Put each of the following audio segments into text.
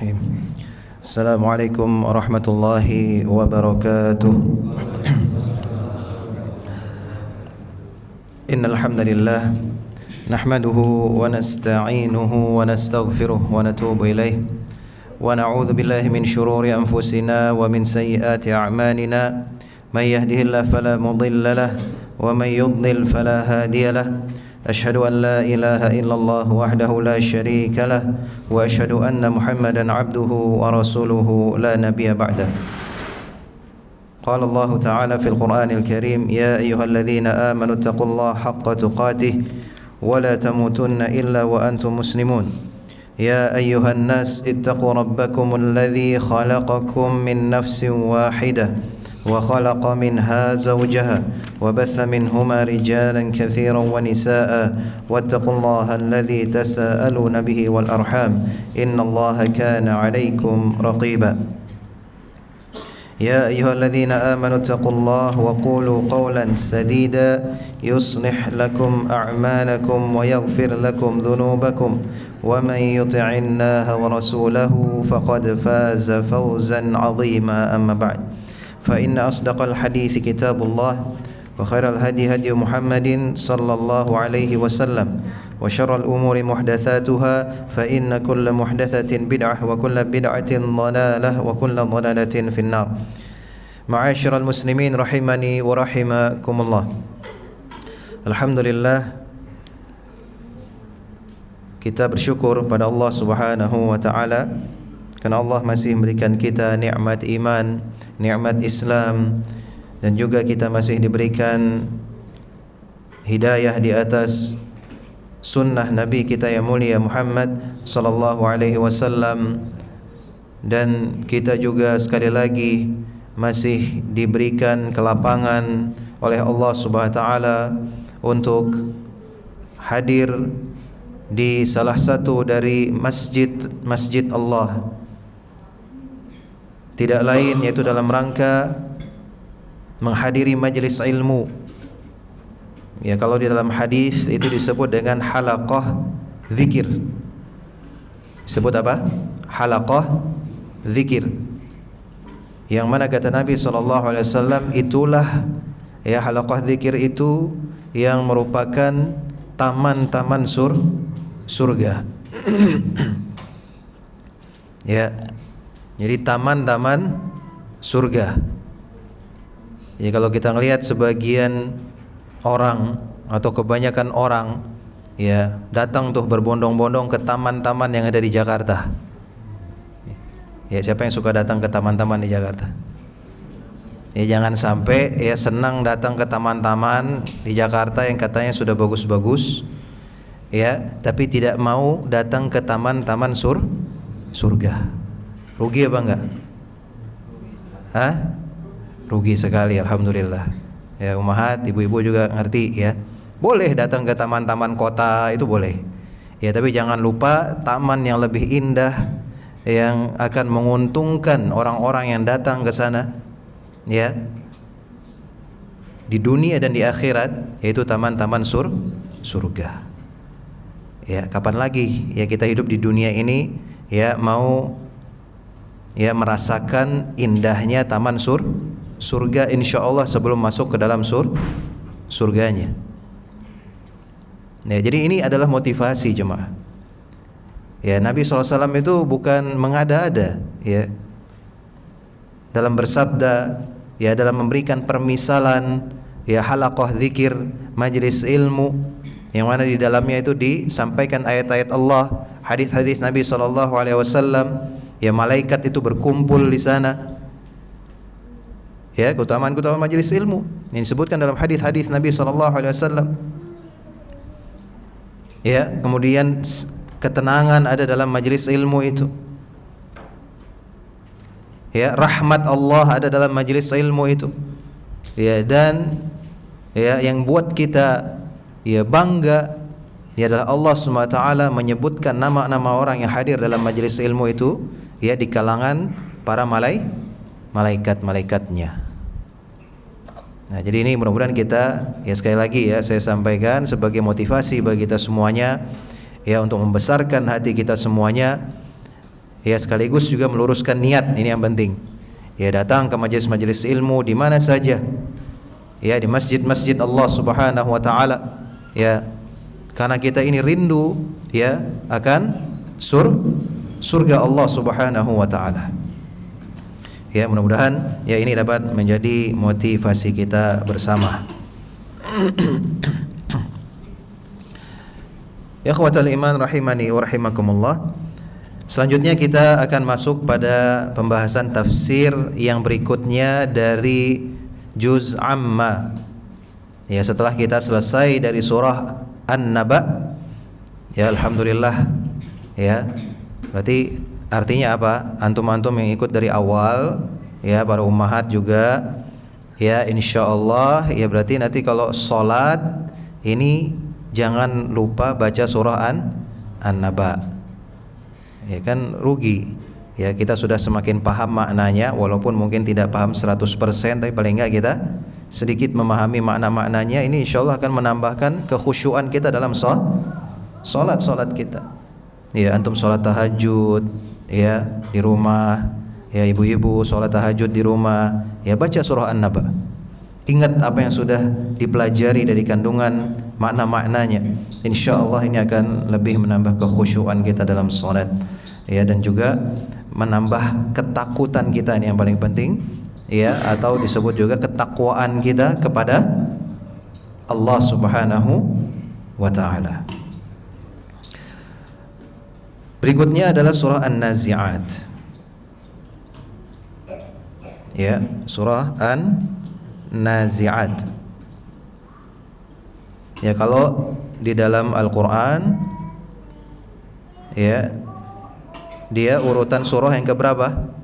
Bismillahirrahmanirrahim. Assalamualaikum warahmatullahi wabarakatuh. Innal hamdalillah nahmaduhu wa nasta'inuhu wa nastaghfiruh wa natubu ilayh wa na'udzu billahi min shururi anfusina wa min sayyiati a'malina may yahdihillahu fala mudilla lahu wa may yudlil fala hadiya lahu. أشهد أن لا إله إلا الله وحده لا شريك له وأشهد أن محمدا عبده ورسوله لا نبي بعده. قال الله تعالى في القرآن الكريم يا أيها الذين آمنوا اتقوا الله حق تقاته ولا تموتن إلا وأنتم مسلمون. يا أيها الناس اتقوا ربكم الذي خلقكم من نفس واحدة وخلق منها زوجها وبث منهما رجالا كثيرا ونساء واتقوا الله الذي تساءلون به والأرحام إن الله كان عليكم رقيبا. يا أيها الذين آمنوا اتقوا الله وقولوا قولا سديدا يصلح لكم أعمالكم ويغفر لكم ذنوبكم ومن يطع الله ورسوله فقد فاز فوزا عظيما. أما بعد فإن أصدق الحديث كتاب الله وخير الهدي هدي محمد صلى الله عليه وسلم وشر الأمور محدثاتها فإن كل محدثة بدعة وكل بدعة ضلالة وكل ضلالة في النار. معاشر المسلمين رحمني ورحمكم الله. Alhamdulillah, kita bersyukur pada Allah Subhanahu wa taala karena Allah masih memberikan kita nikmat iman, nikmat Islam, dan juga kita masih diberikan hidayah di atas sunnah Nabi kita yang mulia Muhammad sallallahu alaihi wasallam, dan kita juga sekali lagi masih diberikan kelapangan oleh Allah Subhanahu wa taala untuk hadir di salah satu dari masjid Allah, tidak lain yaitu dalam rangka menghadiri majelis ilmu. Ya, kalau di dalam hadis itu disebut dengan halaqah zikir. Disebut apa? Halaqah zikir. Yang mana kata Nabi SAW, itulah ya, halaqah zikir itu yang merupakan taman-taman surga. Ya. Jadi taman-taman surga. Ya, kalau kita ngelihat sebagian orang atau kebanyakan orang ya datang tuh berbondong-bondong ke taman-taman yang ada di Jakarta. Ya, siapa yang suka datang ke taman-taman di Jakarta? Ya, jangan sampai ya senang datang ke taman-taman di Jakarta yang katanya sudah bagus-bagus ya, tapi tidak mau datang ke taman-taman surga. Rugi apa enggak? Hah? Rugi sekali, alhamdulillah. Ya, ummahat, ibu-ibu juga ngerti ya. Boleh datang ke taman-taman kota, itu boleh. Ya, tapi jangan lupa taman yang lebih indah yang akan menguntungkan orang-orang yang datang ke sana ya, di dunia dan di akhirat, yaitu taman-taman surga. Ya, kapan lagi ya kita hidup di dunia ini ya mau ya merasakan indahnya taman surga insyaallah sebelum masuk ke dalam surganya. Ya, jadi ini adalah motivasi jemaah. Ya, Nabi SAW itu bukan mengada-ada ya dalam bersabda, ya dalam memberikan permisalan ya halaqah zikir, majelis ilmu yang mana di dalamnya itu disampaikan ayat-ayat Allah, hadis-hadis Nabi SAW. Ya, malaikat itu berkumpul di sana. Ya, keutamaan-keutamaan majelis ilmu yang disebutkan dalam hadis-hadis Nabi SAW. Ya, kemudian ketenangan ada dalam majelis ilmu itu. Ya, rahmat Allah ada dalam majelis ilmu itu. Ya, dan ya yang buat kita ya bangga ya adalah Allah SWT menyebutkan nama-nama orang yang hadir dalam majelis ilmu itu ya di kalangan para malaikat-malaikatnya. Nah, jadi ini mudah-mudahan kita ya sekali lagi ya saya sampaikan sebagai motivasi bagi kita semuanya ya untuk membesarkan hati kita semuanya Ya, sekaligus juga meluruskan niat, ini yang penting. Ya, datang ke majelis-majelis ilmu di mana saja. Ya, di masjid-masjid Allah Subhanahu wa taala. Ya, karena kita ini rindu ya akan surga Allah Subhanahu wa taala. Ya, mudah-mudahan ya ini dapat menjadi motivasi kita bersama. Ya ikhwatal iman rahimani wa rahimakumullah. Selanjutnya kita akan masuk pada pembahasan tafsir yang berikutnya dari juz amma. Ya, setelah kita selesai dari surah An-Naba, ya alhamdulillah ya. Berarti artinya apa? Antum-antum yang ikut dari awal, ya para ummahat juga, ya insyaallah ya berarti nanti kalau sholat ini jangan lupa baca surah An-Naba. Ya kan rugi. Ya kita sudah semakin paham maknanya, walaupun mungkin tidak paham 100%, tapi paling enggak kita sedikit memahami makna-maknanya. Ini insyaallah akan menambahkan kekhusyuan kita dalam sholat kita. Ya antum sholat tahajud ya di rumah, ya ibu-ibu sholat tahajud di rumah, ya baca surah An-Naba. Ingat apa yang sudah dipelajari dari kandungan makna-maknanya. InsyaAllah ini akan lebih menambah kekhusyuan kita dalam salat, ya, dan juga menambah ketakutan kita, ini yang paling penting, ya, atau disebut juga ketakwaan kita kepada Allah Subhanahu wa taala. Berikutnya adalah surah An-Nazi'at. Ya, surah An-Nazi'at. Ya, kalau di dalam Al-Qur'an ya dia urutan surah yang keberapa?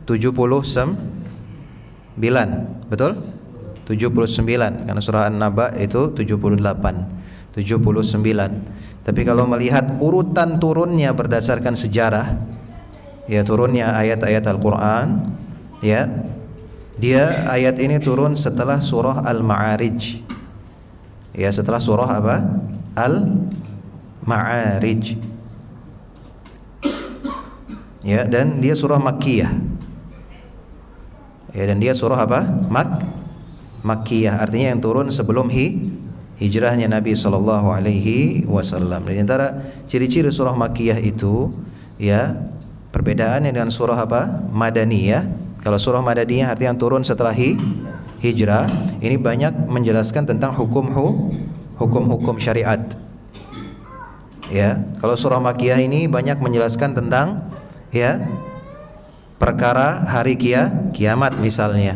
79. Betul? 79. Karena surah An-Naba itu 78. 79. Tapi kalau melihat urutan turunnya berdasarkan sejarah, ya turunnya ayat-ayat Al-Qur'an, ya, dia ayat ini turun setelah surah Al-Ma'arij. Ya, setelah surah apa? Al-Ma'arij. Ya, dan dia surah Makkiyah. Ya, dan dia surah apa? Makkiyah, artinya yang turun sebelum hijrahnya Nabi sallallahu alaihi wasallam. Di antara ciri-ciri surah Makkiyah itu, ya, perbedaannya dengan surah apa? Madaniyah. Kalau surah Madaniyah artinya yang turun setelah hijrah, ini banyak menjelaskan tentang hukum-hukum syariat. Ya, kalau surah Makkiyah ini banyak menjelaskan tentang, ya, perkara hari kiamat misalnya.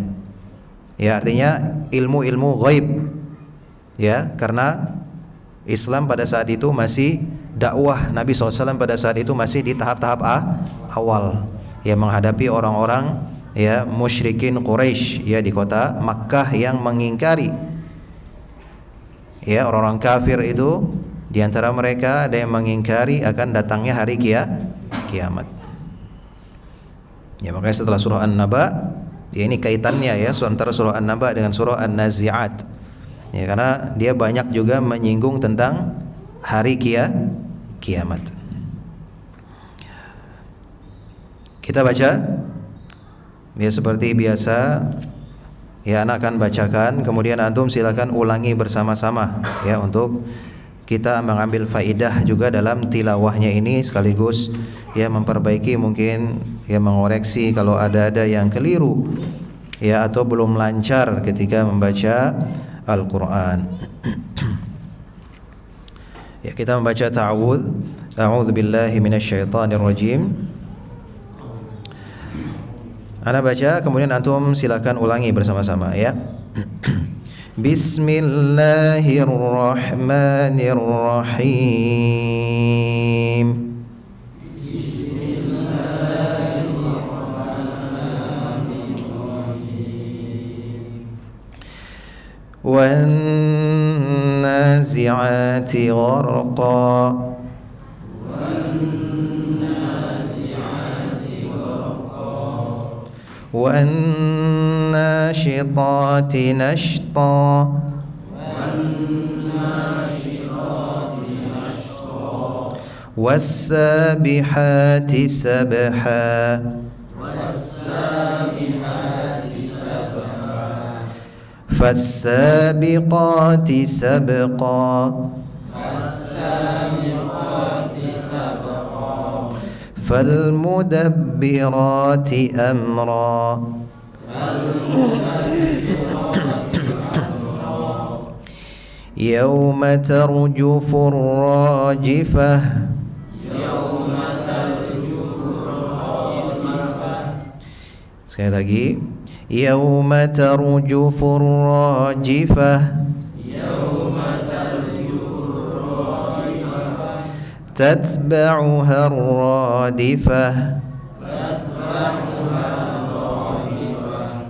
Ya, artinya ilmu-ilmu ghaib. Ya, karena Islam pada saat itu masih dakwah Nabi SAW pada saat itu masih di tahap-tahap awal, ya, menghadapi orang-orang, ya, musyrikin Quraisy, ya, di kota Makkah yang mengingkari, ya, orang-orang kafir itu. Di antara mereka ada yang mengingkari akan datangnya hari kiamat. Ya, makanya setelah surah An-Naba, ya, ini kaitannya, ya, antara surah An-Naba dengan surah An-Nazi'at. Ya, karena dia banyak juga menyinggung tentang hari kiamat. Kita baca, ya, seperti biasa, ya, anak akan bacakan, kemudian antum silakan ulangi bersama-sama, ya, untuk kita mengambil faidah juga dalam tilawahnya ini, sekaligus, ya, memperbaiki mungkin, ya, mengoreksi kalau ada yang keliru, ya, atau belum lancar ketika membaca Al-Quran. Ya, kita membaca ta'awudz. A'udzu billahi minasyaitonir rajim. Ana baca, kemudian antum silakan ulangi bersama-sama, ya. Bismillahirrahmanirrahim. وَالنَّازِعَاتِ غَرْقًا وَالنَّاشِطَاتِ نَشْطًا والسابحات سبحا فالسابقات سبقا فالمدبرات أمرا يوم ترجف الراجفة sekali lagi يوم ترجف الراجفة تتبعها الرادفة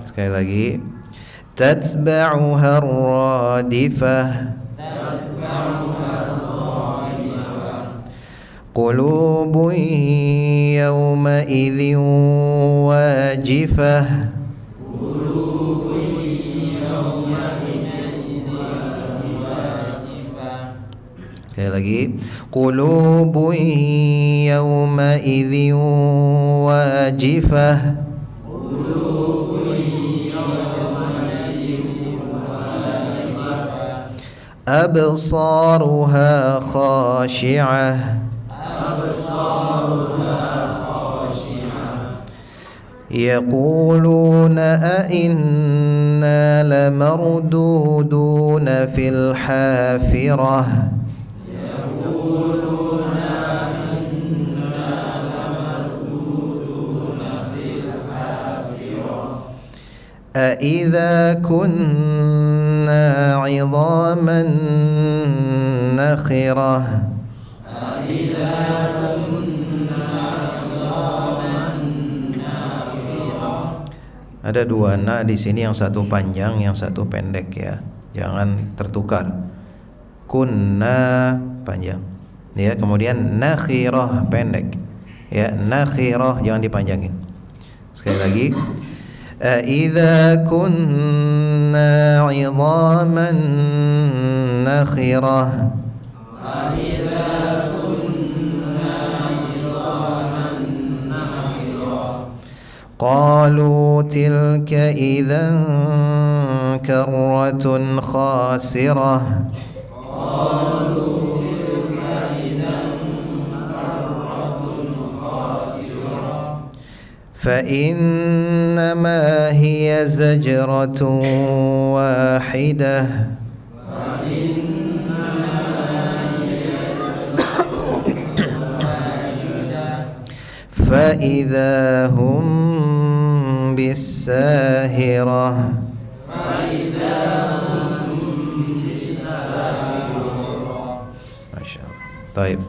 sekali lagi تتبعها الرادفة قلوب يومئذ واجفة sekali lagi قلوب يومئذ واجفة أبصارها خاشعة يقولون أئنا لمردودون في الحافرة أإذا كنا عظاما نخرة Ada dua na di sini, yang satu panjang, yang satu pendek ya. Jangan tertukar. Kunna panjang. Ya, kemudian nakhirah pendek. Ya, nakhirah jangan dipanjangin. Sekali lagi. Idza kunna 'idhaman nakhirah. قالوا تلك إذا كرة خاسرة فإنما هي زجرة واحدة فإذا هم بالساهرة Masya Allah. Taib.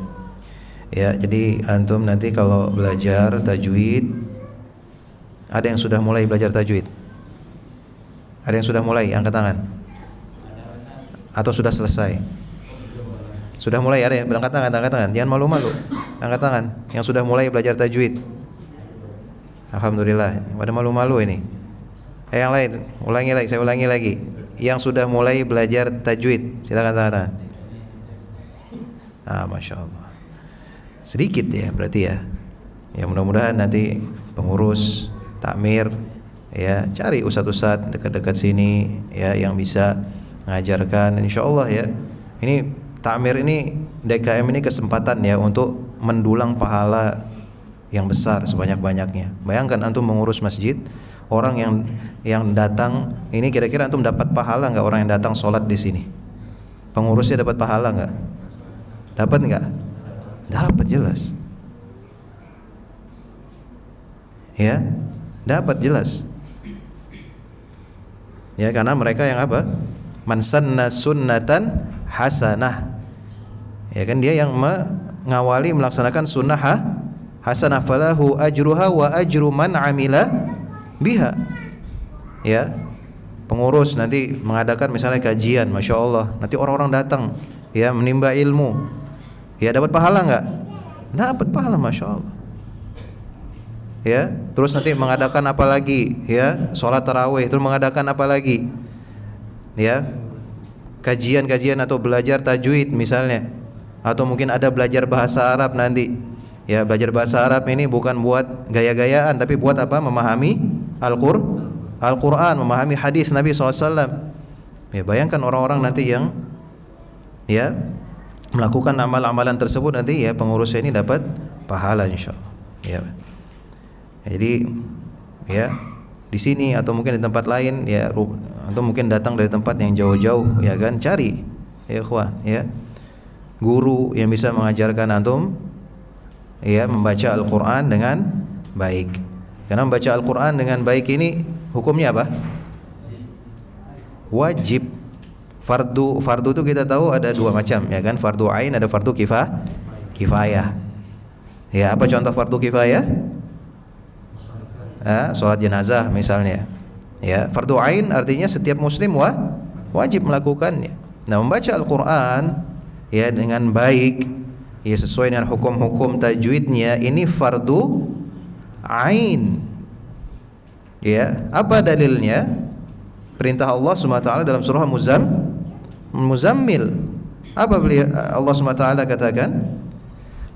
Ya, jadi antum nanti kalau belajar tajwid, ada yang sudah mulai belajar tajwid? Ada yang sudah mulai? Angkat tangan. Atau sudah selesai? Sudah mulai? Ada yang angkat tangan, angkat tangan. Jangan malu-malu. Angkat tangan. Yang sudah mulai belajar tajwid. Alhamdulillah. Pada malu-malu ini. Yang lain, ulangi lagi. Saya ulangi lagi. Yang sudah mulai belajar tajwid, silakan angkat tangan. Masya Allah. Sedikit ya berarti ya. Ya mudah-mudahan nanti pengurus takmir ya cari ustadz-ustadz dekat-dekat sini ya yang bisa mengajarkan, insya Allah ya. Ini takmir ini, DKM ini kesempatan ya untuk mendulang pahala yang besar sebanyak-banyaknya. Bayangkan antum mengurus masjid, orang yang datang ini kira-kira antum dapat pahala nggak? Orang yang datang sholat di sini, pengurusnya dapat pahala nggak? Dapat nggak? Dapat jelas. Ya, dapat jelas. Ya karena mereka yang apa? Man sanna sunnatan hasanah. Ya kan dia yang mengawali melaksanakan sunnah hasanah, falahu ajruha wa ajru man amila biha. Ya, pengurus nanti mengadakan misalnya kajian, masya Allah, nanti orang-orang datang ya menimba ilmu, ya dapat pahala nggak? Dapat pahala, masya Allah. Ya, terus nanti mengadakan apa lagi? Ya, sholat tarawih, terus mengadakan apa lagi? Ya, kajian-kajian atau belajar tajwid misalnya. atau mungkin ada belajar bahasa Arab nanti. Ya, belajar bahasa Arab ini bukan buat gaya-gayaan, tapi buat apa? Memahami Al-Quran, memahami hadis Nabi SAW. Ya, bayangkan orang-orang nanti yang ya melakukan amal-amalan tersebut, nanti ya pengurusnya ini dapat pahala insyaallah. Ya. Jadi ya di sini atau mungkin di tempat lain ya, atau mungkin datang dari tempat yang jauh-jauh ya kan, cari ya ikhwan ya guru yang bisa mengajarkan antum ya membaca Al-Quran dengan baik. Karena membaca Al-Quran dengan baik ini hukumnya apa? Wajib. Fardu itu kita tahu ada dua macam ya kan, fardu ain, ada fardu kifayah. Ya, apa contoh fardu kifayah? Salat jenazah misalnya. Ya, fardu ain artinya setiap muslim wajib melakukannya. Nah, membaca Al-Quran ya dengan baik ya sesuai dengan hukum-hukum tajwidnya, ini fardu ain. Ya, apa dalilnya? Perintah Allah SWT dalam surah Muzammil. Apa Allah SWT katakan?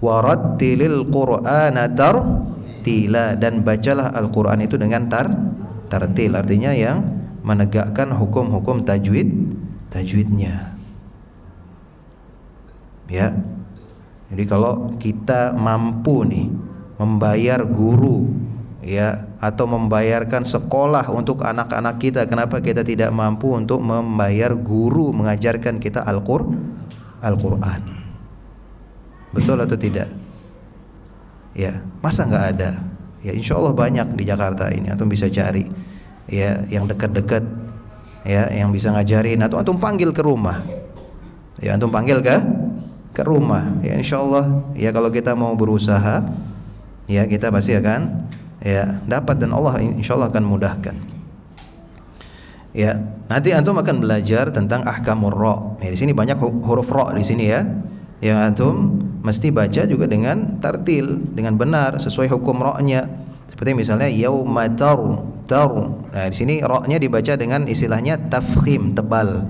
Warattilil Qur'ana tartila, dan bacalah Al-Quran itu dengan tartil, artinya yang menegakkan hukum-hukum tajwidnya. Ya. Jadi kalau kita mampu nih membayar guru ya, atau membayarkan sekolah untuk anak-anak kita, kenapa kita tidak mampu untuk membayar guru mengajarkan kita Al-Quran? Betul atau tidak? Ya, masa nggak ada? Ya, insya Allah banyak di Jakarta ini, antum bisa cari ya yang dekat-dekat ya, yang bisa ngajarin, atau antum panggil ke rumah. Ya, antum panggil ke rumah. Ya, insya Allah ya kalau kita mau berusaha ya kita pasti akan ya dapat, dan Allah insyaallah akan mudahkan. Ya, nanti antum akan belajar tentang ahkamur ra. Ya, di sini banyak huruf ra di sini ya. Yang antum mesti baca juga dengan tartil, dengan benar sesuai hukum ra-nya. Seperti misalnya yauma taru. Nah, di sini ra-nya dibaca dengan istilahnya tafkhim, tebal.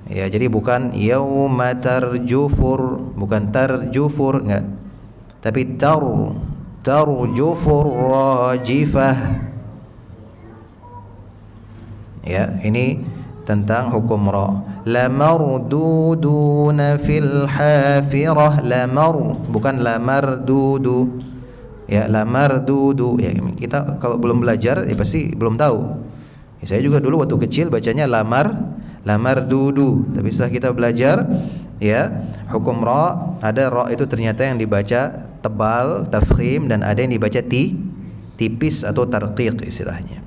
Ya, jadi bukan yauma tarjufur, bukan tarjufur, enggak. Tapi tarjufur rajifah. Ya, ini tentang hukum ra. Lamarduduna fil hafirah. Bukan lamardudu. Ya, lamardudu. Ya, kita kalau belum belajar ya pasti belum tahu. Ya, saya juga dulu waktu kecil bacanya lamardudu. Tapi setelah kita belajar ya hukum ra, ada ra itu ternyata yang dibaca tebal, tafkhim, dan ada yang dibaca tipis atau tarqiq istilahnya.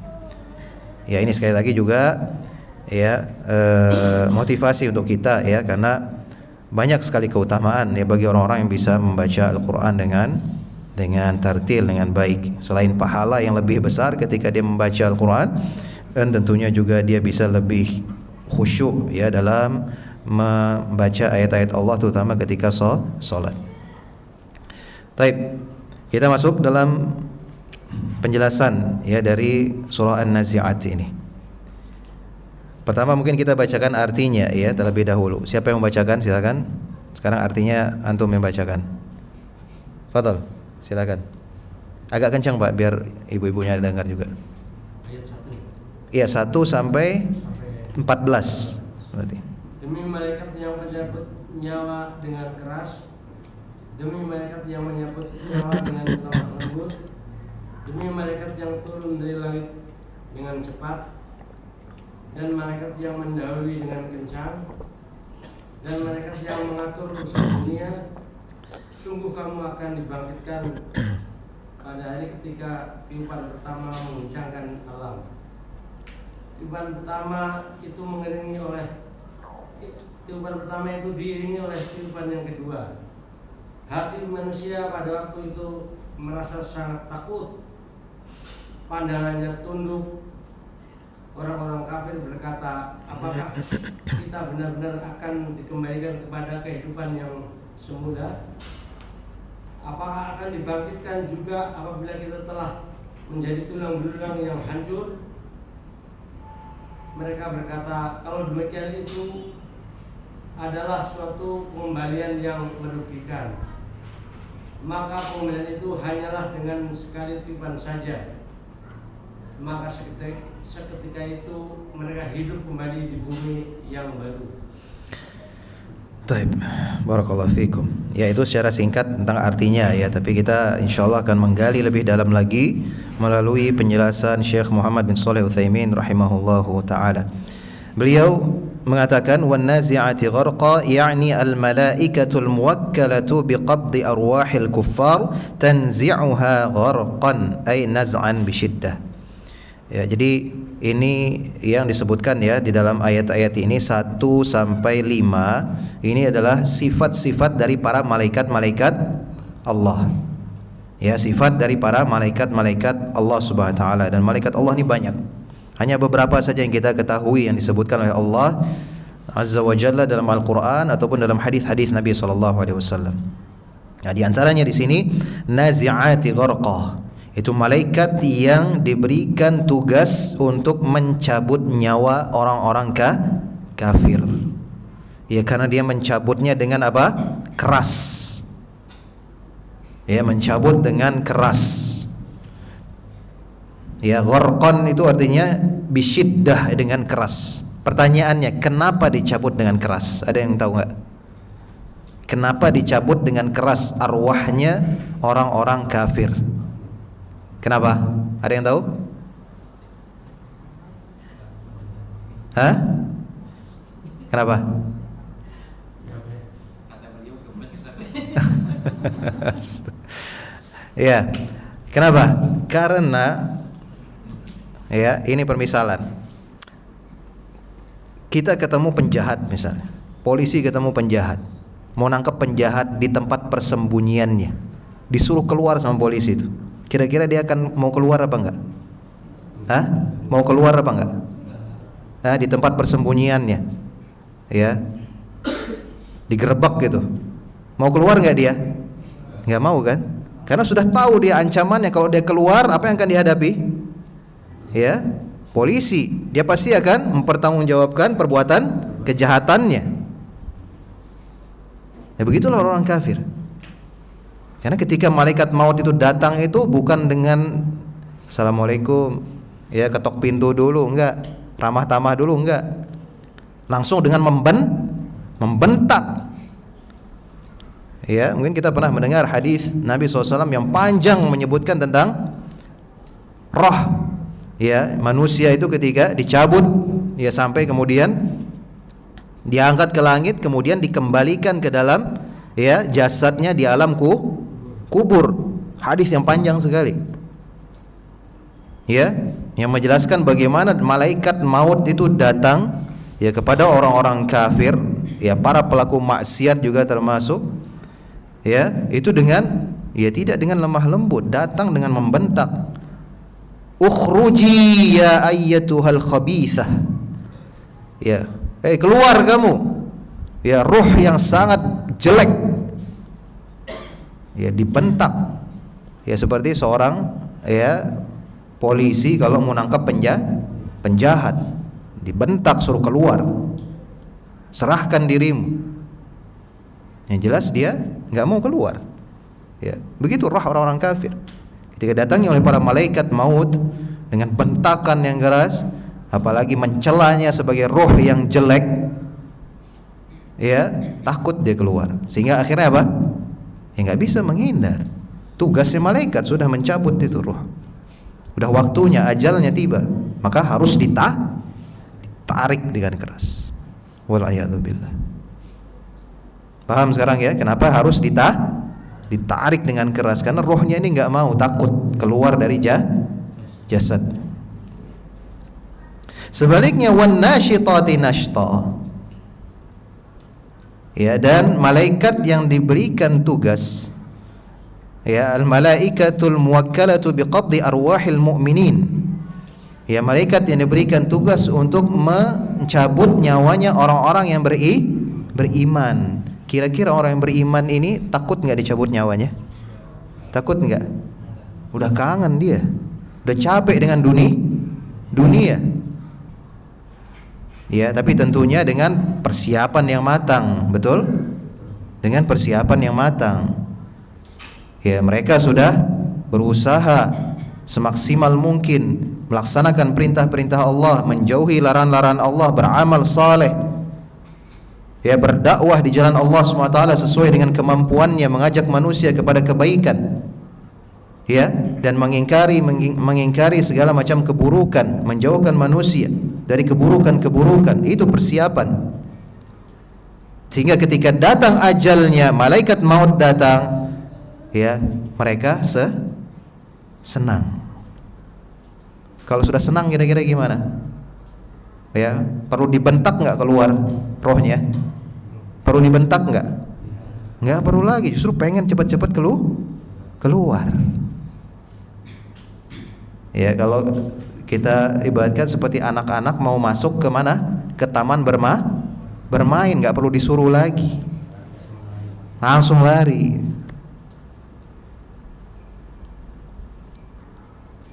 Ya, ini sekali lagi juga ya motivasi untuk kita ya, karena banyak sekali keutamaan ya bagi orang-orang yang bisa membaca Al-Quran dengan tartil, dengan baik. Selain pahala yang lebih besar ketika dia membaca Al-Quran, dan tentunya juga dia bisa lebih khusyuk ya dalam membaca ayat-ayat Allah, terutama ketika salat. Baik, kita masuk dalam penjelasan ya dari surah An-Nazi'at ini. Pertama mungkin kita bacakan artinya ya terlebih dahulu. Siapa yang membacakan? Silakan. Sekarang artinya antum yang bacakan. Fadhal, silakan. Agak kencang Pak biar ibu-ibunya dengar juga. Ayat 1. Iya, 1 sampai 14 berarti. Demi malaikat yang menyambut nyawa dengan keras, demi malaikat yang menyambut nyawa dengan lemah lembut, demi malaikat yang turun dari langit dengan cepat, dan malaikat yang mendahului dengan kencang, dan malaikat yang mengatur urusan dunia. Sungguh kamu akan dibangkitkan pada hari ketika tiupan pertama menguncangkan alam. Tiupan pertama itu diiringi oleh tiupan yang kedua. Hati manusia pada waktu itu merasa sangat takut. Pandangannya tunduk. Orang-orang kafir berkata, apakah kita benar-benar akan dikembalikan kepada kehidupan yang semula? Apakah akan dibangkitkan juga apabila kita telah menjadi tulang belulang yang hancur? Mereka berkata, kalau demikian itu adalah suatu pengembalian yang merugikan, maka pengembalian itu hanyalah dengan sekali tiupan saja. Maka seketika itu mereka hidup kembali di bumi yang baru. Taib, barakallahu fikum. Ya, itu secara singkat tentang artinya ya, tapi kita insyaallah akan menggali lebih dalam lagi melalui penjelasan Syekh Muhammad bin Shalih Utsaimin rahimahullahu taala. Beliau mengatakan wan nazi'ati gharqa, yakni al malaikatul muwakkalatu biqabdi arwahil kuffar tanzi'uha gharqan ay naz'an bisyiddah. Ya, jadi ini yang disebutkan ya di dalam ayat-ayat ini 1 sampai 5. Ini adalah sifat-sifat dari para malaikat-malaikat Allah. Ya, sifat dari para malaikat-malaikat Allah Subhanahu wa taala, dan malaikat Allah ini banyak. Hanya beberapa saja yang kita ketahui yang disebutkan oleh Allah Azza wa Jalla dalam Al-Qur'an ataupun dalam hadis-hadis Nabi sallallahu alaihi wasallam. Nah, di antaranya di sini nazi'ati gharqah. Itu malaikat yang diberikan tugas untuk mencabut nyawa orang-orang kafir. Ya, karena dia mencabutnya dengan apa? Keras. Ya, mencabut dengan keras. Ya, gharqan itu artinya bisyiddah, dengan keras. Pertanyaannya, kenapa dicabut dengan keras? Ada yang tahu enggak? Kenapa dicabut dengan keras arwahnya orang-orang kafir? Kenapa? Ada yang tahu? Hah? Kenapa? Ya, kenapa? Karena ya, ini permisalan. Kita ketemu penjahat misalnya. Polisi ketemu penjahat. Mau nangkep penjahat di tempat persembunyiannya. Disuruh keluar sama polisi itu. Kira-kira dia akan mau keluar apa enggak? Hah? Mau keluar apa enggak? Nah, di tempat persembunyiannya. Ya. Digerebek gitu. Mau keluar enggak dia? Enggak mau kan? Karena sudah tahu dia ancamannya, kalau dia keluar apa yang akan dihadapi? Ya, polisi. Dia pasti akan mempertanggungjawabkan perbuatan kejahatannya. Ya, begitulah orang kafir. Karena ketika malaikat maut itu datang itu bukan dengan assalamualaikum, ya ketok pintu dulu, enggak, ramah tamah dulu, enggak, langsung dengan membentak. Ya, mungkin kita pernah mendengar hadis Nabi SAW yang panjang menyebutkan tentang roh, ya, manusia itu ketika dicabut, ya, sampai kemudian diangkat ke langit, kemudian dikembalikan ke dalam, ya, jasadnya di alam kubur. Hadis yang panjang sekali, ya, yang menjelaskan bagaimana malaikat maut itu datang, ya, kepada orang-orang kafir, ya, para pelaku maksiat juga termasuk, ya, itu dengan, ya, tidak dengan lemah lembut, datang dengan membentak, ukhruji ya ayyatuhal khabithah, ya, keluar kamu, ya, ruh yang sangat jelek. Ya, dibentak. Ya, seperti seorang, ya, polisi kalau mau nangkap penjahat, dibentak, suruh keluar, serahkan dirimu. Yang jelas dia nggak mau keluar. Ya, begitu roh orang-orang kafir. Ketika datangnya oleh para malaikat maut dengan bentakan yang keras, apalagi mencelanya sebagai roh yang jelek, ya, takut dia keluar. Sehingga akhirnya apa? Ya, nggak bisa menghindar. Tugasnya malaikat sudah mencabut itu roh. Udah waktunya, ajalnya tiba, maka harus ditarik dengan keras. Wal'iyadzubillah. Paham sekarang ya? Kenapa harus ditarik dengan keras? Karena rohnya ini nggak mau, takut keluar dari jasad. Sebaliknya wan nasyitati nashta. Ya, dan malaikat yang diberikan tugas, ya, al malaikatul muwakkalatu biqabdi arwahil mu'minin. Ya, malaikat yang diberikan tugas untuk mencabut nyawanya orang-orang yang beriman. Kira-kira orang yang beriman ini takut nggak dicabut nyawanya? Takut nggak? Udah kangen dia, udah capek dengan dunia. Ya, tapi tentunya dengan persiapan yang matang, betul? Dengan persiapan yang matang. Ya, mereka sudah berusaha semaksimal mungkin melaksanakan perintah-perintah Allah, menjauhi larangan-larangan Allah, beramal saleh, ya, berdakwah di jalan Allah SWT sesuai dengan kemampuannya, mengajak manusia kepada kebaikan, ya, dan mengingkari segala macam keburukan, menjauhkan manusia dari keburukan-keburukan. Itu persiapan. Sehingga ketika datang ajalnya, malaikat maut datang, ya, mereka senang. Kalau sudah senang kira-kira gimana? Ya, perlu dibentak nggak keluar rohnya? Perlu dibentak nggak? Nggak perlu lagi, justru pengen cepat-cepat keluar. Ya, kalau kita ibaratkan seperti anak-anak mau masuk ke mana? Ke taman bermain, nggak perlu disuruh lagi, langsung lari.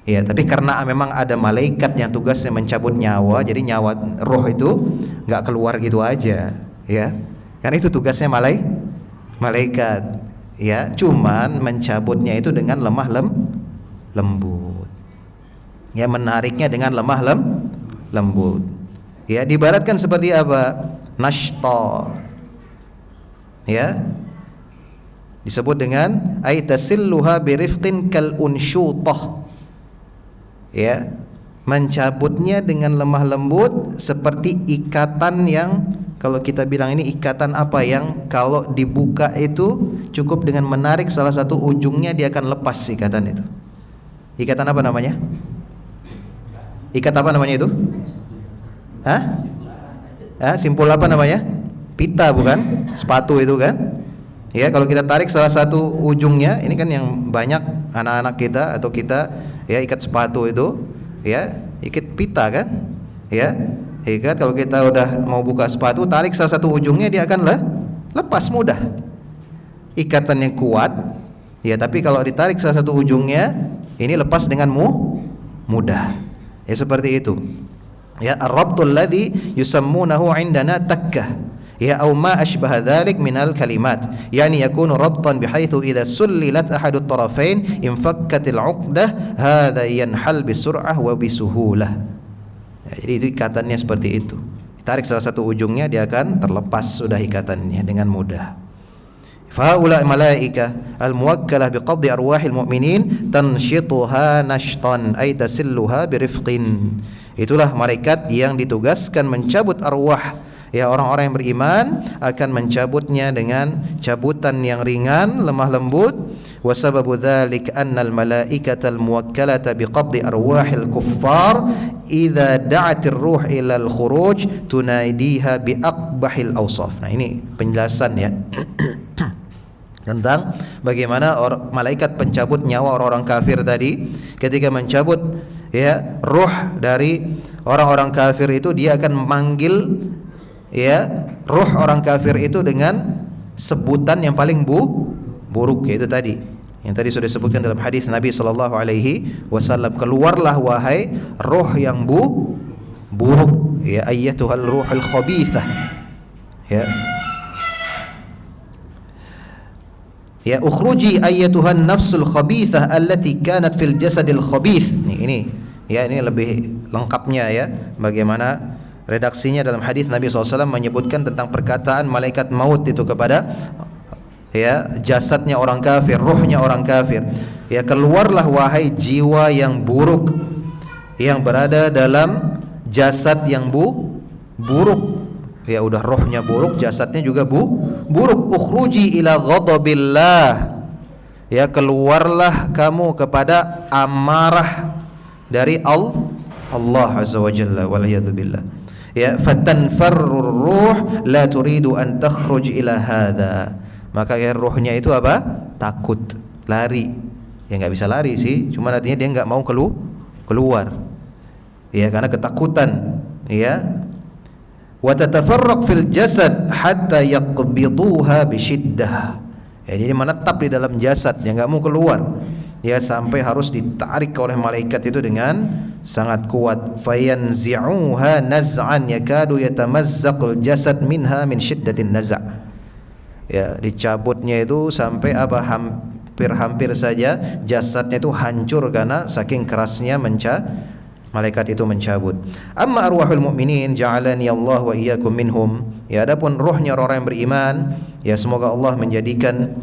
Ya, tapi karena memang ada malaikat yang tugasnya mencabut nyawa, jadi nyawa roh itu nggak keluar gitu aja, ya. Kan itu tugasnya malaikat, ya. Cuman mencabutnya itu dengan lemah lembut. Ya, menariknya dengan lemah lembut. Ya, diibaratkan seperti apa? Nashta. Ya. Disebut dengan aitasilluha birifqin kal unsyutah. Ya, mencabutnya dengan lemah lembut seperti ikatan yang, kalau kita bilang ini ikatan apa, yang kalau dibuka itu cukup dengan menarik salah satu ujungnya dia akan lepas ikatan itu. Ikatan apa namanya? Ikat apa namanya itu? Simpul apa namanya? Pita bukan? Sepatu itu kan? Ya, kalau kita tarik salah satu ujungnya, ini kan yang banyak anak-anak kita atau kita, ya, ikat sepatu itu, ya, ikat pita kan, ya, ikat. Kalau kita udah mau buka sepatu, tarik salah satu ujungnya, dia akan lepas mudah. Ikatan yang kuat, ya, tapi kalau ditarik salah satu ujungnya, ini lepas dengan mudah. Ya, seperti itu. Ya, ar-rabtul ladzi yusammunahu 'indana takkah. Ya, aw ma ashbaha dzalik minal kalimat, yani yakunu rabtan bihaitsu idza sullilat ahadut tarafain infakkatil 'uqdah hadza yanhal bisur'ah wa bisuhulah. Ya, jadi itu ikatannya seperti itu. Tarik salah satu ujungnya, dia akan terlepas sudah ikatannya dengan mudah. Faula malaika al-muwakkalah biqaddi arwahil mu'minin tanshituha nashtan ay tasilluha birifqin. Itulah malaikat yang ditugaskan mencabut arwah, ya, orang-orang yang beriman, akan mencabutnya dengan cabutan yang ringan, lemah lembut. Wa sababu dzalik anna al-malaikatal muwakkalata biqabdi arwahil kuffar idza da'atir ruh ila al-khuruj tunaidiha bi aqbahil awsaf. Nah, ini penjelasan, ya, tentang bagaimana malaikat pencabut nyawa orang-orang kafir tadi, ketika mencabut, ya, ruh dari orang-orang kafir itu, dia akan memanggil, ya, ruh orang kafir itu dengan sebutan yang paling buruk, yaitu tadi yang tadi sudah disebutkan dalam hadis Nabi sallallahu alaihi wasallam, keluarlah wahai ruh yang buruk, ya, ayyatuhal ruhul khabithah, ya. Ya, ukhruji ayyatuhan nafsul khabithah allati kanat fil jasadil khabith. Ini ya, ini lebih lengkapnya, ya, bagaimana redaksinya dalam hadis Nabi SAW menyebutkan tentang perkataan malaikat maut itu kepada, ya, jasadnya orang kafir, ruhnya orang kafir. Ya, keluarlah wahai jiwa yang buruk yang berada dalam jasad yang buruk. Ya, udah rohnya buruk, jasadnya juga buruk. Ukhruji ila ghadabillah. Ya, keluarlah kamu kepada amarah dari Allah azza wa jalla waliyadu billah. Ya, fatanfarrur ruh la turidu an takhruj ila hadha. Maka ya, ruhnya itu apa? Takut, lari. Ya, nggak bisa lari sih, cuma artinya dia nggak mau keluar. Ya, karena ketakutan. Ya, wa tatafarraq fil jasad hatta yaqbiduha bisyiddah. Ya, jadi menetap di dalam jasad, yang nggak mau keluar, ya, sampai harus ditarik oleh malaikat itu dengan sangat kuat. Fayanzi'uha naz'an yakadu yatamazzaqul jasad minha min syiddatin naza'. Ya, dicabutnya itu sampai hampir saja jasadnya itu hancur karena saking kerasnya malaikat itu mencabut. Amma arwahul mu'minin ja'alani Allah wa iyyakum minhum. Ya, adapun ruhnya orang yang beriman, ya semoga Allah menjadikan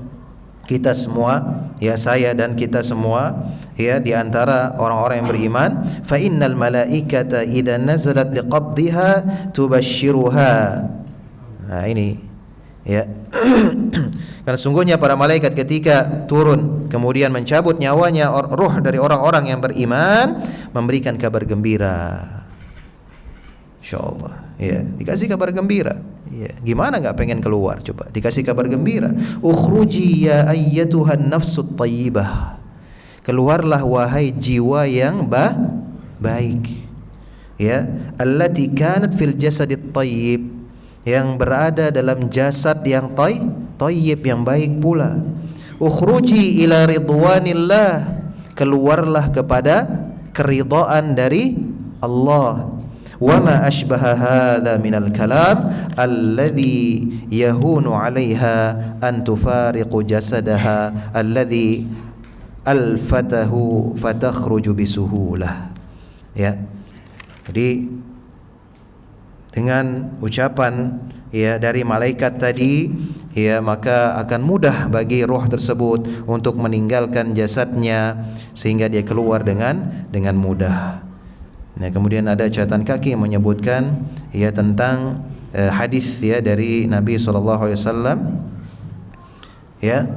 kita semua, ya saya dan kita semua, ya di antara orang-orang yang beriman. Fa innal malaikata idza nazalat liqabdiha tubashshiruha. Nah ini, ya. Karena sungguhnya para malaikat ketika turun kemudian mencabut nyawanya ruh dari orang-orang yang beriman, memberikan kabar gembira. Insyaallah. Ya, dikasih kabar gembira. Ya, gimana enggak pengen keluar coba? Dikasih kabar gembira. Ukhruji ya ayyatuhan nafsut thayyibah. Keluarlah wahai jiwa yang baik. Ya, allati kanat fil jasadit thayyib, yang berada dalam jasad yang thayyib yang baik pula. Ukhruji ila ridwanillah. Keluarlah kepada keridhaan dari Allah. وما أشبه هذا من الكلام الذي يهون عليها أن تفارق جسدها الذي ألفته فتخرج بسهولة. Ya, jadi dengan ucapan ya dari malaikat tadi, ya maka akan mudah bagi roh tersebut untuk meninggalkan jasadnya sehingga dia keluar dengan mudah. Nah, kemudian ada catatan kaki yang menyebutkan ya tentang hadis ya dari Nabi SAW ya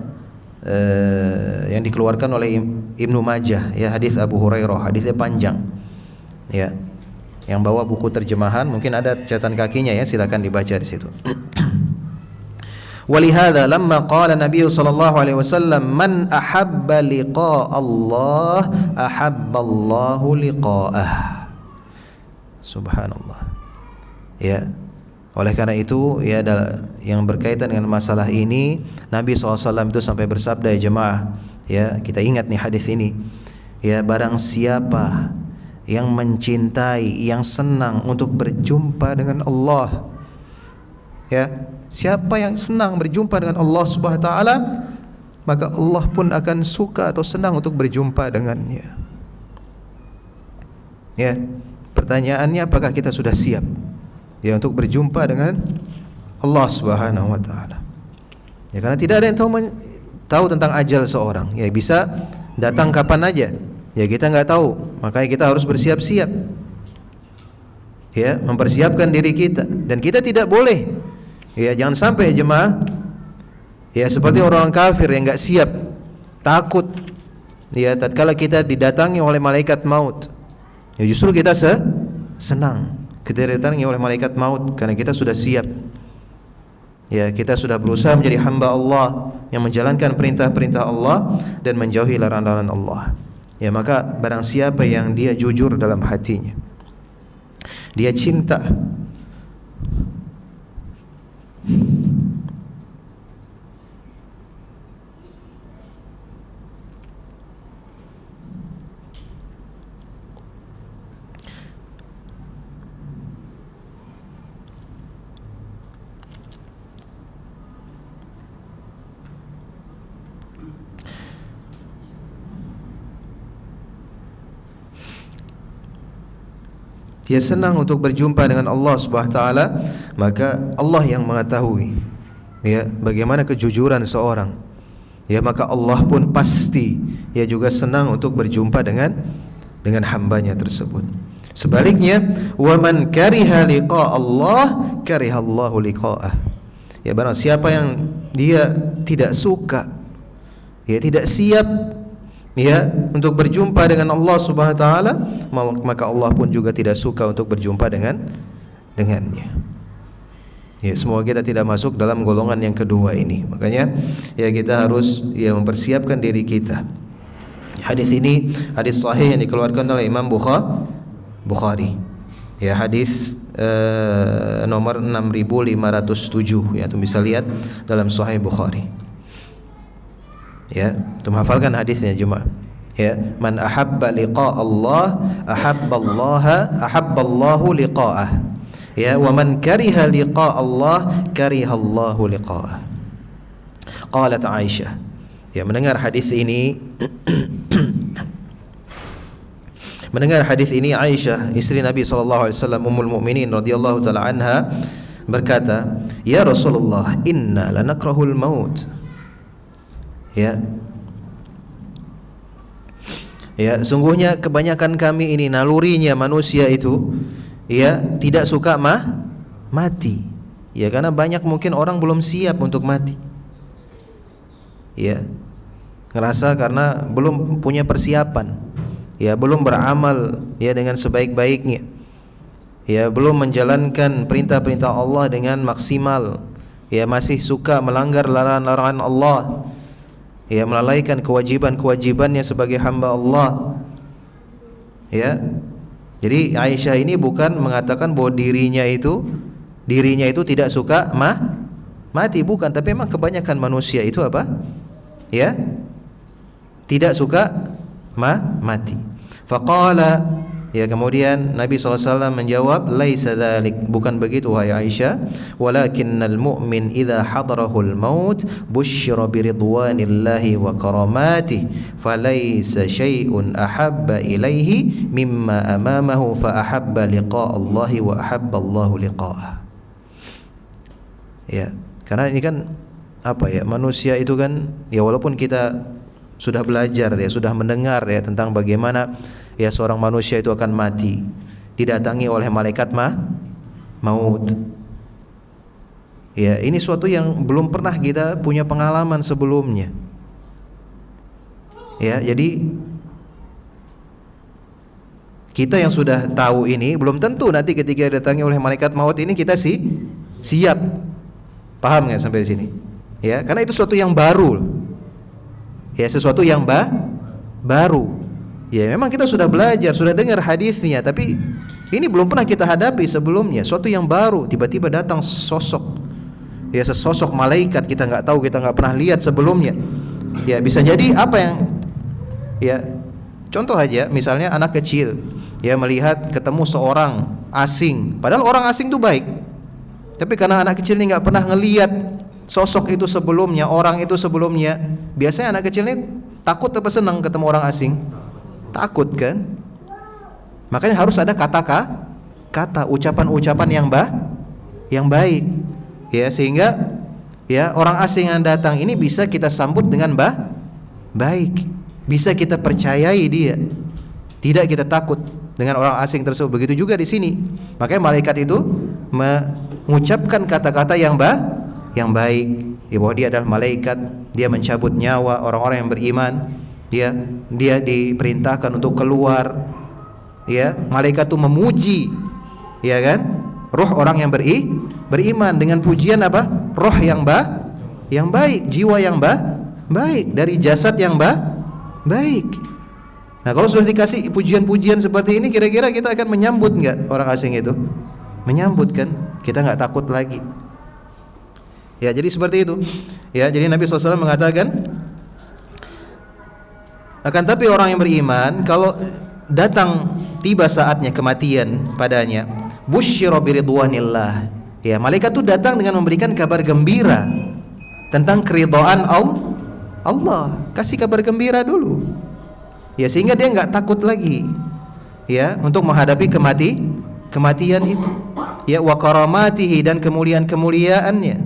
yang dikeluarkan oleh Ibnu Majah, ya hadis Abu Hurairah, hadisnya panjang ya, yang bawa buku terjemahan mungkin ada catatan kakinya ya, silakan dibaca di situ. Walihada lamma qala Nabi sallallahu alaihi wasallam man ahabba liqa Allah ahabba Allahu liqa'ah. Subhanallah. Ya. Oleh karena itu ya yang berkaitan dengan masalah ini Nabi SAW itu sampai bersabda, ya jemaah, ya kita ingat nih hadis ini. Ya, barang siapa yang mencintai, yang senang untuk berjumpa dengan Allah, ya, siapa yang senang berjumpa dengan Allah Subhanahu wa taala, maka Allah pun akan suka atau senang untuk berjumpa dengannya. Ya. Pertanyaannya, apakah kita sudah siap ya untuk berjumpa dengan Allah Subhanahu wa taala? Ya, karena tidak ada yang tahu tentang ajal seorang. Ya, bisa datang kapan aja. Ya, kita enggak tahu. Makanya kita harus bersiap-siap. Ya, mempersiapkan diri kita, dan kita tidak boleh ya jangan sampai jemaah ya seperti orang kafir yang enggak siap, takut ya tatkala kita didatangi oleh malaikat maut. Ya, justru kita senang kita didatangi oleh malaikat maut karena kita sudah siap. Ya, kita sudah berusaha menjadi hamba Allah yang menjalankan perintah-perintah Allah dan menjauhi larangan-larangan Allah. Ya, maka barang siapa yang dia jujur dalam hatinya, dia cinta dia senang untuk berjumpa dengan Allah Subhanahu wa taala, maka Allah yang mengetahui ya bagaimana kejujuran seorang. Ya, maka Allah pun pasti ya juga senang untuk berjumpa dengan hambanya tersebut. Sebaliknya, wa man kariha liqa Allah kariha Allahu liqa'ah. Ya, barang siapa yang dia tidak suka, ya tidak siap ya untuk berjumpa dengan Allah Subhanahu wa taala, maka Allah pun juga tidak suka untuk berjumpa dengannya. Ya, semoga kita tidak masuk dalam golongan yang kedua ini. Makanya ya kita harus ya mempersiapkan diri kita. Hadis ini hadis sahih yang dikeluarkan oleh Imam Bukhari. Ya, hadis nomor 6507 ya, itu bisa lihat dalam Sahih Bukhari. Ya, untuk menghafalkan hadisnya jemaah. Ya, man ahabba liqa Allah ahabballahu liqa'ah. Ya, wa man kariha liqa Allah karihallahu liqa'ah. Qalat Aisyah. Ya, mendengar hadis ini Aisyah, istri Nabi sallallahu alaihi wasallam, Ummul Mukminin radhiyallahu taala anha, berkata, "Ya Rasulullah, inna lanakrahul maut." Ya. Ya, sungguhnya kebanyakan kami ini nalurinya manusia itu ya tidak suka mati. Ya, karena banyak mungkin orang belum siap untuk mati. Ya. Ngerasa karena belum punya persiapan. Ya, belum beramal ya dengan sebaik-baiknya. Ya, belum menjalankan perintah-perintah Allah dengan maksimal. Ya, masih suka melanggar larangan-larangan Allah. Ya, melalaikan kewajiban-kewajibannya sebagai hamba Allah. Ya. Jadi Aisyah ini bukan mengatakan bahwa dirinya itu tidak suka mati, bukan, tapi memang kebanyakan manusia itu apa? Ya. Tidak suka mati. Faqala, ya, kemudian Nabi SAW menjawab, laisa dzalik, bukan begitu wahai Aisyah, walakinnal mu'min idza hadarahul maut busyira biridwanillahi wa karamatihi falaisa syai'un ahabba ilaihi mimma amamahu fa ahabba liqa Allahi wa ahabba Allahu liqa'ah. Ya, karena ini kan apa ya, manusia itu kan ya, walaupun kita sudah belajar ya, sudah mendengar ya tentang bagaimana ya seorang manusia itu akan mati, didatangi oleh malaikat maut. Ya, ini suatu yang belum pernah kita punya pengalaman sebelumnya. Ya, jadi kita yang sudah tahu ini belum tentu nanti ketika didatangi oleh malaikat maut ini kita siap. Paham nggak sampai di sini? Ya, karena itu sesuatu yang baru. Ya, sesuatu yang baru. Ya, memang kita sudah belajar, sudah dengar hadisnya, tapi ini belum pernah kita hadapi sebelumnya. Suatu yang baru, tiba-tiba datang sosok. Ya, sesosok malaikat kita nggak tahu, kita nggak pernah lihat sebelumnya. Ya, bisa jadi apa yang ya, contoh aja, misalnya anak kecil ya melihat ketemu seorang asing, padahal orang asing itu baik. Tapi karena anak kecil ini nggak pernah ngelihat sosok itu sebelumnya, orang itu sebelumnya, biasanya anak kecil ini takut apa senang ketemu orang asing? Takut kan? Makanya harus ada kata, ucapan-ucapan yang baik. Ya, sehingga ya orang asing yang datang ini bisa kita sambut dengan baik. Bisa kita percayai dia. Tidak kita takut dengan orang asing tersebut. Begitu juga di sini. Makanya malaikat itu mengucapkan kata-kata yang baik, ya, bahwa dia adalah malaikat, dia mencabut nyawa orang-orang yang beriman, dia diperintahkan untuk keluar, ya, malaikat itu memuji, ya kan, roh orang yang beriman dengan pujian apa? Roh yang baik, jiwa yang baik dari jasad yang baik. Nah, kalau sudah dikasih pujian-pujian seperti ini, kira-kira kita akan menyambut nggak orang asing itu? Menyambut kan? Kita nggak takut lagi. Ya, jadi seperti itu. Ya, jadi Nabi SAW mengatakan, akan tapi orang yang beriman kalau datang tiba saatnya kematian padanya, busyira biridwanillah. Ya, malaikat itu datang dengan memberikan kabar gembira tentang keridhaan Allah. Kasih kabar gembira dulu. Ya, sehingga dia enggak takut lagi. Ya, untuk menghadapi kematian itu. Ya, wa karamatihi, dan kemuliaan-kemuliaannya.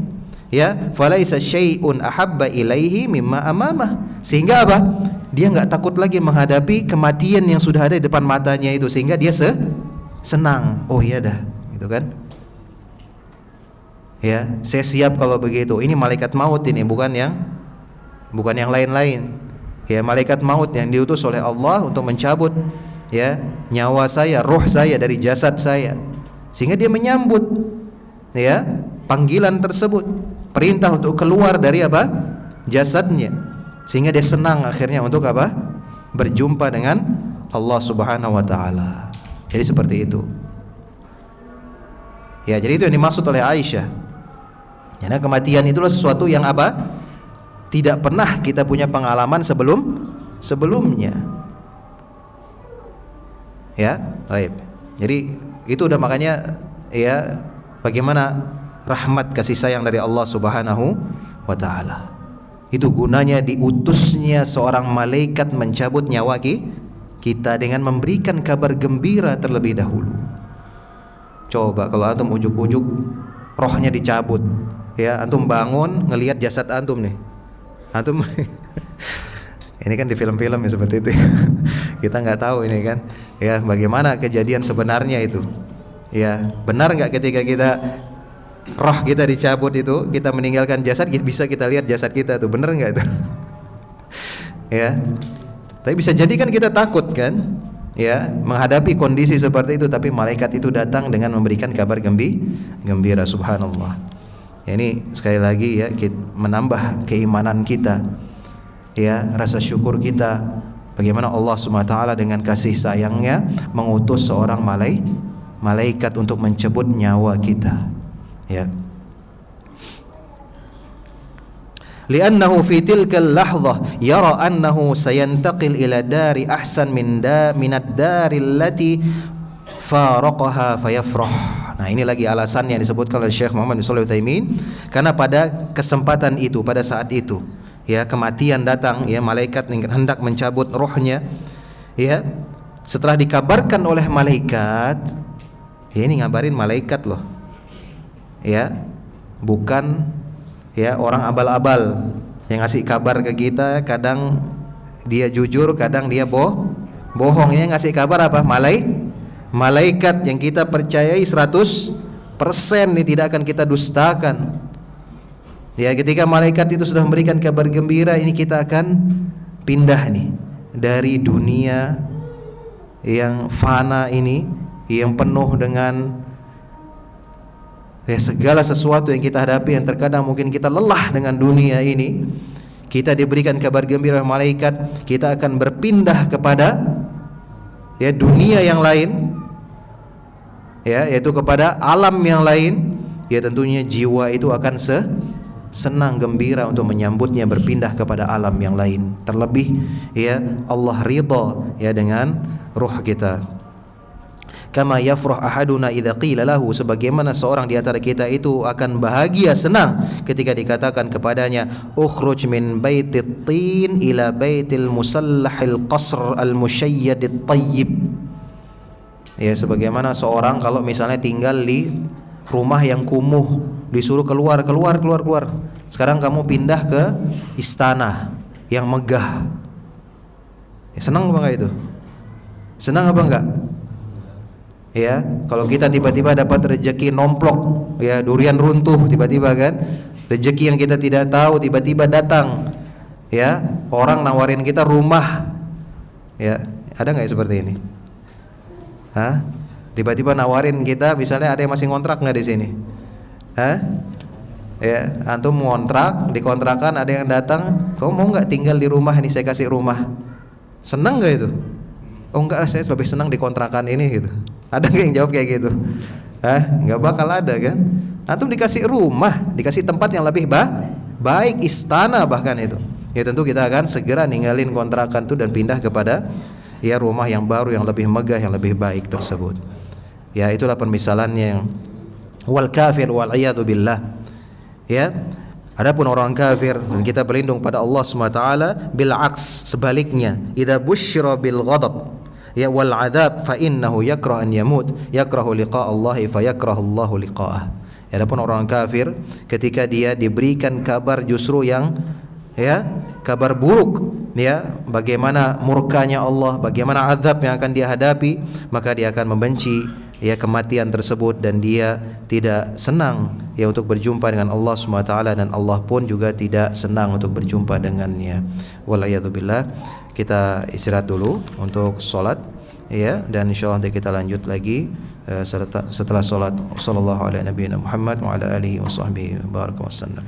Ya, falaisa syai'un ahabba ilaihi mimma amamah. Sehingga apa? Dia enggak takut lagi menghadapi kematian yang sudah ada di depan matanya itu, sehingga dia senang. Oh iya dah, gitu kan? Ya, saya siap kalau begitu. Ini malaikat maut ini, bukan yang lain-lain. Ya, malaikat maut yang diutus oleh Allah untuk mencabut ya nyawa saya, roh saya dari jasad saya. Sehingga dia menyambut ya panggilan tersebut, perintah untuk keluar dari apa? Jasadnya. Sehingga dia senang akhirnya untuk apa? Berjumpa dengan Allah Subhanahu wa taala. Jadi seperti itu. Ya, jadi itu yang dimaksud oleh Aisyah. Karena kematian itulah sesuatu yang apa? Tidak pernah kita punya pengalaman sebelumnya. Ya, baik. Jadi itu udah makanya ya bagaimana rahmat kasih sayang dari Allah Subhanahu wa taala. Itu gunanya diutusnya seorang malaikat mencabut nyawa kita dengan memberikan kabar gembira terlebih dahulu. Coba kalau antum ujuk-ujuk rohnya dicabut, ya antum bangun ngelihat jasad antum nih. Antum ini kan di film-film ya seperti itu. Kita nggak tahu ini kan, ya bagaimana kejadian sebenarnya itu. Ya benar nggak ketika roh kita dicabut itu, kita meninggalkan jasad, bisa kita lihat jasad kita tuh, benar nggak itu? Ya, tapi bisa jadi kan kita takut kan, ya menghadapi kondisi seperti itu, tapi malaikat itu datang dengan memberikan kabar gembira. Subhanallah. Ya, ini sekali lagi ya menambah keimanan kita, ya rasa syukur kita. Bagaimana Allah SWT dengan kasih sayangnya mengutus seorang malaikat untuk mencabut nyawa kita. Ya. Li'annahu fi tilkal lahdhah yara annahu sayantaqil ila dari ahsan minad daril lati faraqaha fayafrah. Nah, ini lagi alasan yang disebutkan oleh Syekh Muhammad bin Shalih Al-Utsaimin, karena pada kesempatan itu, pada saat itu, ya kematian datang, ya malaikat hendak mencabut rohnya, ya setelah dikabarkan oleh malaikat, ya ini ngabarin malaikat loh, ya bukan ya orang abal-abal yang ngasih kabar ke kita. Kadang dia jujur, kadang dia bohong. Yang ngasih kabar apa? Malaikat yang kita percayai 100%, ini tidak akan kita dustakan. Ya ketika malaikat itu sudah memberikan kabar gembira, ini kita akan pindah nih dari dunia yang fana ini, yang penuh dengan ya segala sesuatu yang kita hadapi, yang terkadang mungkin kita lelah dengan dunia ini. Kita diberikan kabar gembira malaikat, kita akan berpindah kepada ya dunia yang lain, ya yaitu kepada alam yang lain. Ya tentunya jiwa itu akan senang gembira untuk menyambutnya berpindah kepada alam yang lain. Terlebih ya Allah ridha ya dengan ruh kita. Kama yafrah ahaduna idza qila lahu, sebagaimana seorang di antara kita itu akan bahagia senang ketika dikatakan kepadanya ukhruj min baitit tin ila baitil musallahil qasr al musyayyadit tayyib. Ya sebagaimana seorang kalau misalnya tinggal di rumah yang kumuh, disuruh keluar. Sekarang kamu pindah ke istana yang megah. Ya, senang apa enggak itu? Senang apa enggak? Ya, kalau kita tiba-tiba dapat rezeki nomplok, ya durian runtuh tiba-tiba kan, rezeki yang kita tidak tahu tiba-tiba datang, ya orang nawarin kita rumah, ya ada nggak seperti ini? Hah? Tiba-tiba nawarin kita, misalnya ada yang masih ngontrak nggak di sini? Hah? Ya, antum ngontrak, di kontrakan ada yang datang, kamu mau nggak tinggal di rumah ini, saya kasih rumah, senang nggak itu? Oh enggak, saya lebih senang di kontrakan ini gitu. Ada nggak yang jawab kayak gitu? Nggak bakal ada kan? Antum dikasih rumah, dikasih tempat yang lebih baik, istana bahkan itu. Ya tentu kita akan segera ninggalin kontrakan itu dan pindah kepada ya rumah yang baru, yang lebih megah, yang lebih baik tersebut. Ya itulah permisalannya yang wal kafir wal iyadu billah. Ya, adapun orang kafir, dan kita berlindung pada Allah SWT, bil aks, sebaliknya, idza busyira bil ghadab ya wal adzab fa innahu yakrah an yamut yakrahu liqa Allah fa yakrahu Allah liqa'ah. Adapun orang kafir ketika dia diberikan kabar justru yang ya kabar buruk, ya bagaimana murkanya Allah, bagaimana azab yang akan dia hadapi, maka dia akan membenci ya kematian tersebut dan dia tidak senang ya untuk berjumpa dengan Allah SWT, dan Allah pun juga tidak senang untuk berjumpa dengannya. Waliyadzubillah. Kita istirahat dulu untuk sholat ya, dan insyaallah nanti kita lanjut lagi setelah sholat. Sallallahu alaihi Muhammad wa ala alihi wa sahbihi baraka wasallam.